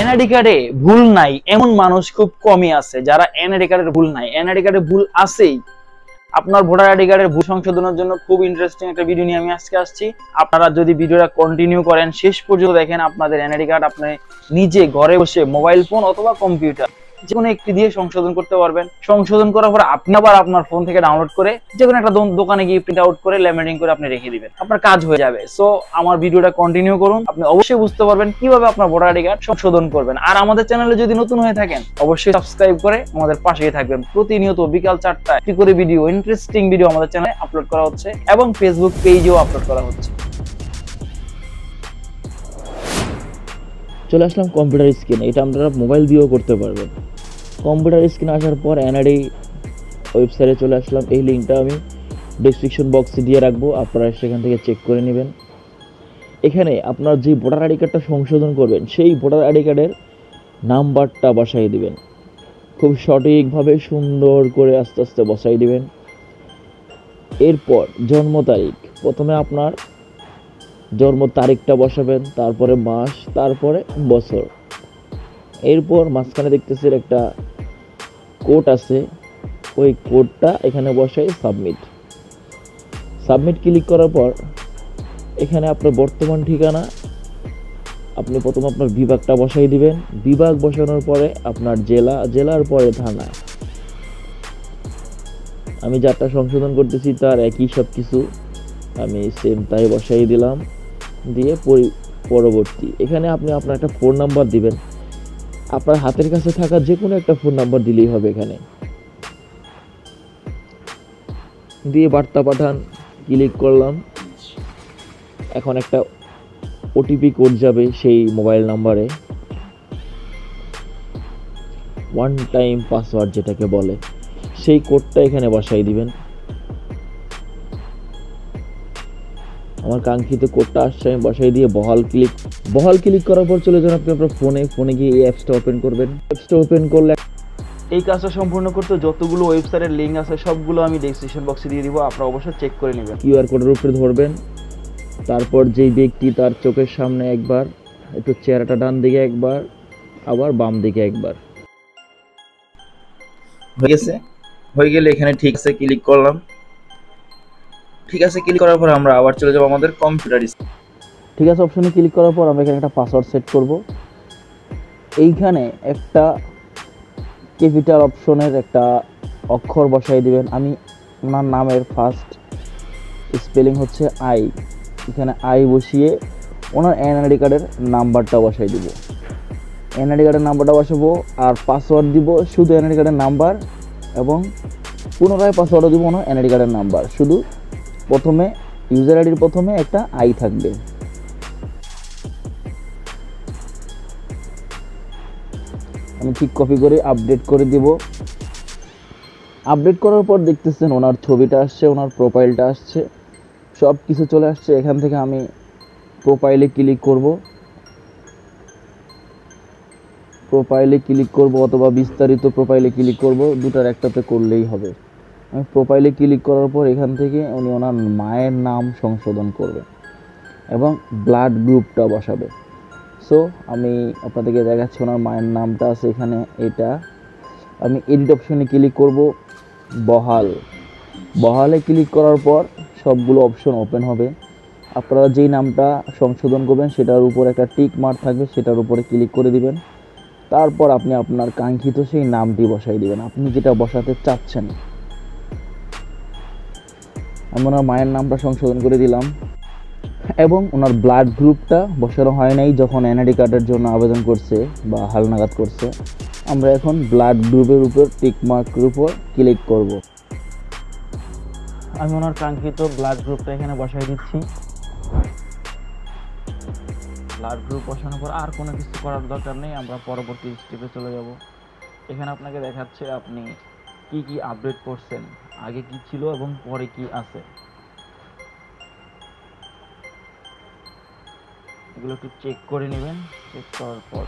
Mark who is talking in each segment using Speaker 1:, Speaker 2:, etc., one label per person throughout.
Speaker 1: NID কার্ডে ভুল নাই এমন মানুষ খুব কমই আছে যারা এনআইডি কার্ডের ভুল নাই, এনআইডি কার্ডে ভুল আছেই। আপনার ভোটার আইডি কার্ডের ভুল সংশোধনের জন্য খুব ইন্টারেস্টিং একটা ভিডিও নিয়ে আমি আজকে আসছি। আপনারা যদি ভিডিওটা কন্টিনিউ করেন, শেষ পর্যন্ত দেখেন, আপনাদের এনআইডি কার্ড আপনি নিজে ঘরে বসে মোবাইল ফোন অথবা কম্পিউটার যে কোনো একটি দিয়ে সংশোধন করতে পারবেন। সংশোধন করার পর আপনি আবার আপনার ফোন থেকে ডাউনলোড করে যে কোনো একটা দোকানে গিয়ে প্রিন্ট আউট করে ল্যামিনেটিং করে আপনি রেখে দিবেন, আপনার কাজ হয়ে যাবে। সো আমার ভিডিওটা কন্টিনিউ করুন, আপনি অবশ্যই বুঝতে পারবেন কিভাবে আপনার ভোটার আইডি কার্ড সংশোধন করবেন। আর আমাদের চ্যানেলে যদি নতুন হয়ে থাকেন অবশ্যই সাবস্ক্রাইব করে আমাদের পাশেই থাকবেন। প্রতিনিয়ত বিকাল 4টায় একটি করে ভিডিও, ইন্টারেস্টিং ভিডিও আমাদের চ্যানেলে আপলোড করা হচ্ছে এবং ফেসবুক পেজেও আপলোড করা হচ্ছে।
Speaker 2: চলে আসলাম কম্পিউটার স্ক্রিনে। এটা আপনারা মোবাইল দিয়েও করতে পারবেন। কম্পিউটার স্ক্রিনে আসার পর এনআইডি ওয়েবসাইটে চলে আসলাম। এই লিঙ্কটা আমি ডেসক্রিপশন বক্সে দিয়ে রাখবো, আপনারা সেখান থেকে চেক করে নেবেন। এখানে আপনার যে ভোটার আইডি কার্ডটা সংশোধন করবেন সেই ভোটার আইডি কার্ডের নাম্বারটা বসাই দিবেন। খুব সঠিকভাবে সুন্দর করে আস্তে আস্তে বসাই দিবেন। এরপর জন্ম তারিখ, প্রথমে আপনার জন্ম তারিখটা বসাবেন, তারপরে মাস, তারপরে বছর। এরপর মাঝখানে দেখতেছেন একটা কোড আছে, ওই কোডটা এখানে বসাই সাবমিট ক্লিক করার পর এখানে আপনার বর্তমান ঠিকানা, আপনি প্রথম আপনার বিভাগটা বসাই দিবেন। বিভাগ বসানোর পরে আপনার জেলা, জেলার পরে থানা। আমি যারটা সংশোধন করতেছি তার একই সব কিছু, আমি সেম তাই বসাই দিলাম। দিয়ে পরবর্তী এখানে আপনি আপনার একটা ফোন নাম্বার দিবেন। আপনার হাতের কাছে থাকা যে কোনো একটা ফোন নাম্বার দিলেই হবে। এখানে দিয়ে বার্তা পাঠান, ক্লিক করলাম। এখন একটা ওটিপি কোড যাবে সেই মোবাইল নাম্বারে, ওয়ান টাইম পাসওয়ার্ড যেটাকে বলে, সেই কোডটা এখানে বসাই দিবেন। আমার কাঙ্ক্ষিত কোডটা আসছে, আমি বসাই দিয়ে বহাল ক্লিক করার পর চলে যান আপনি আপনার ফোনে গিয়ে এই অ্যাপসটা ওপেন করবেন। অ্যাপসটা ওপেন করলে
Speaker 1: এই কাজটা সম্পূর্ণ করতে যতগুলো ওয়েবসাইটের লিঙ্ক আছে সবগুলো আমি ডেসক্রিপশন বক্সে দিয়ে দিব, আপনারা অবশ্যই চেক করে নেবেন।
Speaker 2: কিউআর কোডের উপরে ধরবেন, তারপর যেই ব্যক্তি তার চোখের সামনে একবার, একটু চেহারাটা ডান দিকে একবার, আবার বাম দিকে একবার।
Speaker 1: হয়ে গেলে এখানে ঠিক আছে ক্লিক করলাম। ঠিক আছে ক্লিক করার পর আমরা আবার চলে যাব আমাদের কম্পিউটার।
Speaker 2: ঠিক আছে অপশনে ক্লিক করার পর আমরা এখানে একটা পাসওয়ার্ড সেট করব। এইখানে একটা ক্যাপিটাল অপশনের একটা অক্ষর বসাই দিবেন। আমি ওনার নামের ফার্স্ট স্পেলিং হচ্ছে আই, এখানে আই বসিয়ে ওনার এনআইডি কার্ডের নাম্বারটা বসাই দিব। এনআইডি কার্ডের নাম্বারটা বসাবো আর পাসওয়ার্ড দিব শুধু এনআইডি কার্ডের নাম্বার, এবং পুনরায় পাসওয়ার্ডও দিব ওনার এনআইডি কার্ডের নাম্বার। শুধু প্রথমে ইউজার আইডির প্রথমে একটা আই থাকবে। আমি ঠিক কপি করে আপডেট করে দিব। আপডেট করার পর দেখতেছেন ওনার ছবিটা আসছে, ওনার প্রোফাইলটা আসছে, সব কিছু চলে আসছে। এখান থেকে আমি প্রোফাইলে ক্লিক করব অথবা বিস্তারিত প্রোফাইলে ক্লিক করব, দুটার একটাতে করলেই হবে। আমি প্রোফাইলে ক্লিক করার পর এখান থেকে উনি ওনার মায়ের নাম সংশোধন করবে এবং ব্লাড গ্রুপটা বসাবে। সো আমি আপনাদেরকে দেখাচ্ছি, ওনার মায়ের নামটা আছে এখানে, এটা আমি এডিট অপশনে ক্লিক করব। বহালে ক্লিক করার পর সবগুলো অপশন ওপেন হবে। আপনারা যেই নামটা সংশোধন করবেন সেটার উপর একটা টিক মার্ক থাকবে, সেটার উপরে ক্লিক করে দিবেন। তারপর আপনি আপনার কাঙ্ক্ষিত সেই নামটি বসাই দিবেন, আপনি যেটা বসাতে চাচ্ছেন। আমি ওনার মায়ের নামটা সংশোধন করে দিলাম এবং ওনার ব্লাড গ্রুপটা বসানো হয় নাই যখন এনআইডি কার্ডের জন্য আবেদন করছে বা হালনাগাদ করছে। আমরা এখন ব্লাড গ্রুপের উপর টিক মার্কের উপর ক্লিক করব। আমি ওনার কাঙ্ক্ষিত ব্লাড গ্রুপটা এখানে বসাই দিচ্ছি। ব্লাড গ্রুপ বসানোর পর আর কোনো কিছু করার দরকার নেই, আমরা পরবর্তী স্টেপে চলে যাব। এখানে আপনাকে দেখাচ্ছে আপনি কি কি আপডেট করছেন, আগে কি ছিল এবং পরে কি আছে, এগুলো একটু চেক করে নেবেন। চেক করার পর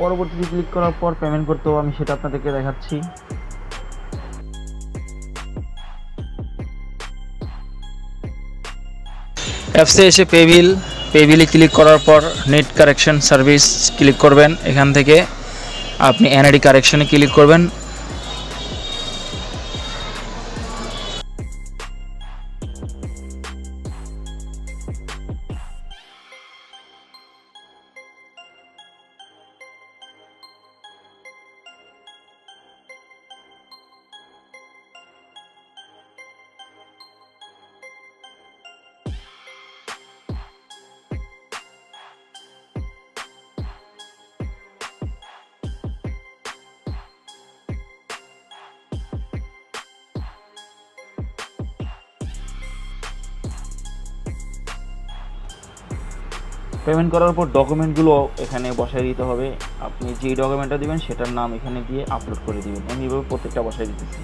Speaker 1: পরবর্তীতে ক্লিক করার পর পেমেন্ট করতে হবে, আমি সেটা আপনাদেরকে দেখাচ্ছি। অ্যাপসে এসে পেবিলে ক্লিক করার পর নেট কারেকশন সার্ভিস ক্লিক করবেন। এখান থেকে আপনি এনআইডি কারেকশনে ক্লিক করবেন। পেমেন্ট করার পর ডকুমেন্টগুলো এখানে বসায় দিতে হবে। আপনি যেই ডকুমেন্টটা দিবেন সেটার নাম এখানে দিয়ে আপলোড করে দিবেন। আমি এভাবে প্রত্যেকটা বসায় দিতেছি।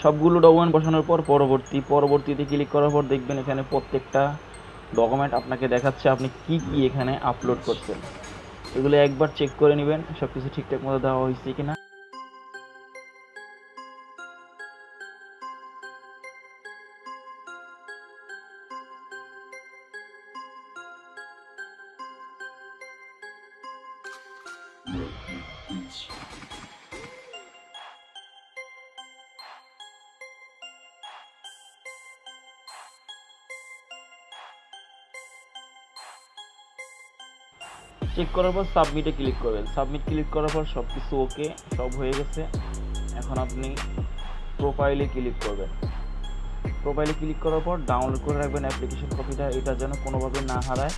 Speaker 1: সবগুলো ডকুমেন্ট বসানোর পর পরবর্তীতে ক্লিক করার পর দেখবেন এখানে প্রত্যেকটা ডকুমেন্ট আপনাকে দেখাচ্ছে আপনি কি কি এখানে আপলোড করছেন। এগুলো একবার চেক করে নেবেন সবকিছু ঠিকঠাক মতো দেওয়া হয়েছে কিনা। চেক করার পর সাবমিটে ক্লিক করবেন। সাবমিট ক্লিক করার পর সব কিছু ওকে, সব হয়ে গেছে। এখন আপনি প্রোফাইলে ক্লিক করবেন। প্রোফাইলে ক্লিক করার পর ডাউনলোড করে রাখবেন অ্যাপ্লিকেশন কপিটা, এটা যেন কোনোভাবে না হারায়,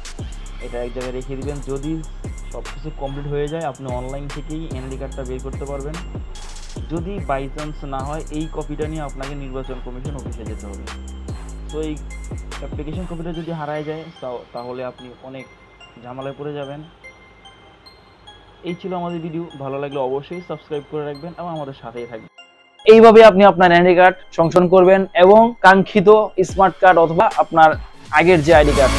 Speaker 1: এটা এক জায়গায় রেখে দিবেন। যদি সব কিছু কমপ্লিট হয়ে যায় আপনি অনলাইন থেকেই এনআইডি কার্ডটা বের করতে পারবেন। যদি বাই চান্স না হয় এই কপিটা নিয়ে আপনাকে নির্বাচন কমিশন অফিসে যেতে হবে। তো এই অ্যাপ্লিকেশন কপিটা যদি হারায় যায় তাহলে আপনি অনেক ঝামেলায় পড়ে যাবেন। এই ছিল আমাদের ভিডিও, ভালো লাগলে অবশ্যই সাবস্ক্রাইব করে রাখবেন এবং আমাদের সাথেই থাকবেন। এইভাবে আপনি আপনার এনআইডি কার্ড সংশোধন করবেন এবং কাঙ্ক্ষিত স্মার্ট কার্ড অথবা আপনার আগের যে আইডি কার্ড